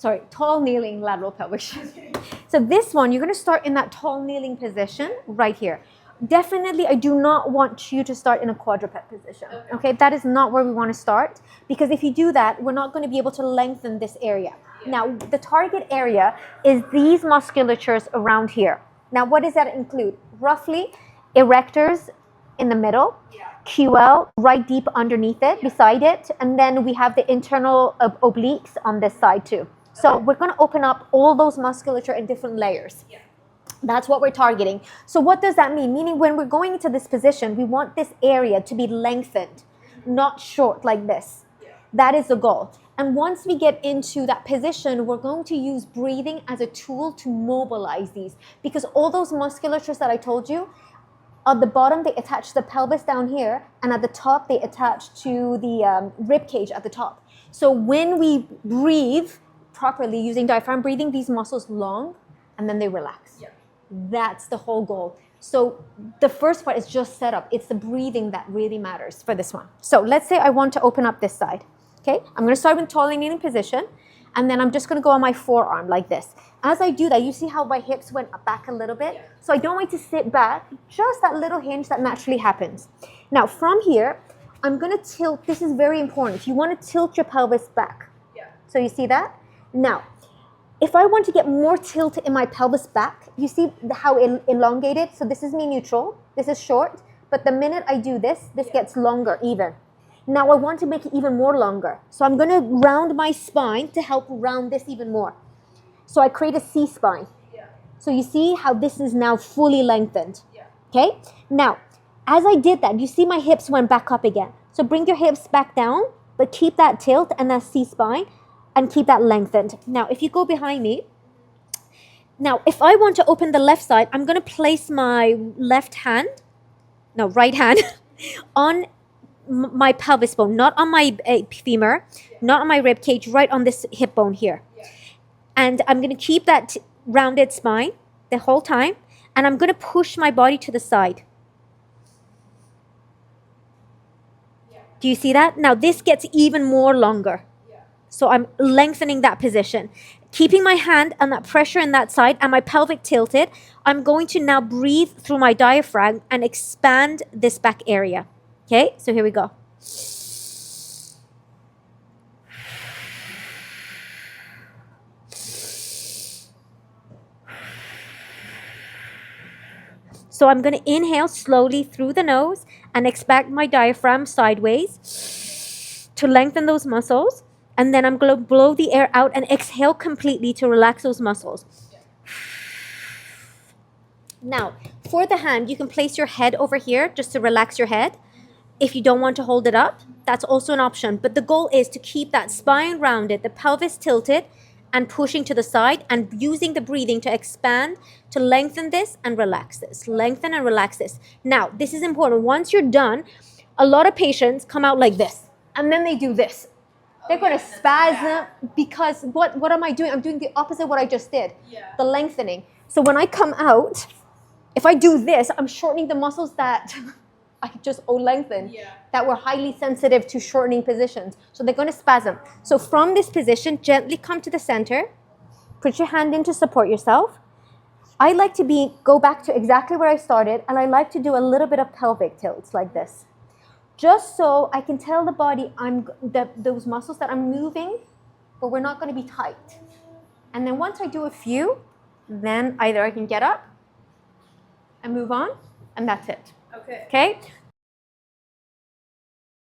sorry, tall kneeling lateral pelvic shift. So this one, you're going to start in that tall kneeling position right here. Definitely, I do not want you to start in a quadruped position. Okay, that is not where we want to start, because if you do that, we're not going to be able to lengthen this area. Now, the target area is these musculatures around here. Now, what does that include? Roughly, erectors in the middle, QL right deep underneath it, beside it, and then we have the internal obliques on this side too. So we're going to open up all those musculature in different layers. That's what we're targeting. So what does that mean? Meaning when we're going into this position, we want this area to be lengthened, not short like this. That is the goal. And once we get into that position, we're going to use breathing as a tool to mobilize these, because all those musculatures that I told you, at the bottom, they attach to the pelvis down here, and at the top, they attach to the rib cage at the top. So when we breathe properly using diaphragm breathing, these muscles long, and then they relax. That's the whole goal. So the first part is just set up. It's the breathing that really matters for this one. So let's say I want to open up this side. Okay, I'm going to start with tall kneeling position, and then I'm just going to go on my forearm like this. As I do that, you see how my hips went back a little bit? So I don't want to sit back, just that little hinge that naturally happens. Now from here, I'm going to tilt. This is very important. You want to tilt your pelvis back. So you see that? Now, if I want to get more tilt in my pelvis back, you see how elongated? So this is me neutral, this is short, but the minute I do this, this gets longer even. Now I want to make it even more longer. So I'm going to round my spine to help round this even more. So I create a C-spine. So you see how this is now fully lengthened. Okay? Now, as I did that, you see my hips went back up again. So bring your hips back down, but keep that tilt and that C-spine, and keep that lengthened. Now, if you go behind me, now if I want to open the left side, I'm going to place my right hand on my pelvis bone, not on my femur, not on my rib cage, right on this hip bone here. And I'm going to keep that rounded spine the whole time, and I'm going to push my body to the side. Do you see that? Now this gets even more longer. So I'm lengthening that position, keeping my hand on that pressure in that side and my pelvic tilted. I'm going to now breathe through my diaphragm and expand this back area. Okay, so here we go. So I'm going to inhale slowly through the nose and expand my diaphragm sideways to lengthen those muscles. And then I'm going to blow the air out and exhale completely to relax those muscles. Now, for the hand, you can place your head over here just to relax your head. If you don't want to hold it up, that's also an option. But the goal is to keep that spine rounded, the pelvis tilted, and pushing to the side, and using the breathing to expand, to lengthen this and relax this. Lengthen and relax this. Now, this is important. Once you're done, a lot of patients come out like this, and then they do this. They're going to spasm because what am I doing? I'm doing the opposite of what I just did, the lengthening. So when I come out, if I do this, I'm shortening the muscles that I just lengthened, that were highly sensitive to shortening positions. So they're going to spasm. So from this position, gently come to the center. Put your hand in to support yourself. I like to go back to exactly where I started, and I like to do a little bit of pelvic tilts like this. Just so I can tell the body those muscles that I'm moving, but we're not going to be tight. And then once I do a few, then either I can get up and move on, and that's it. Okay?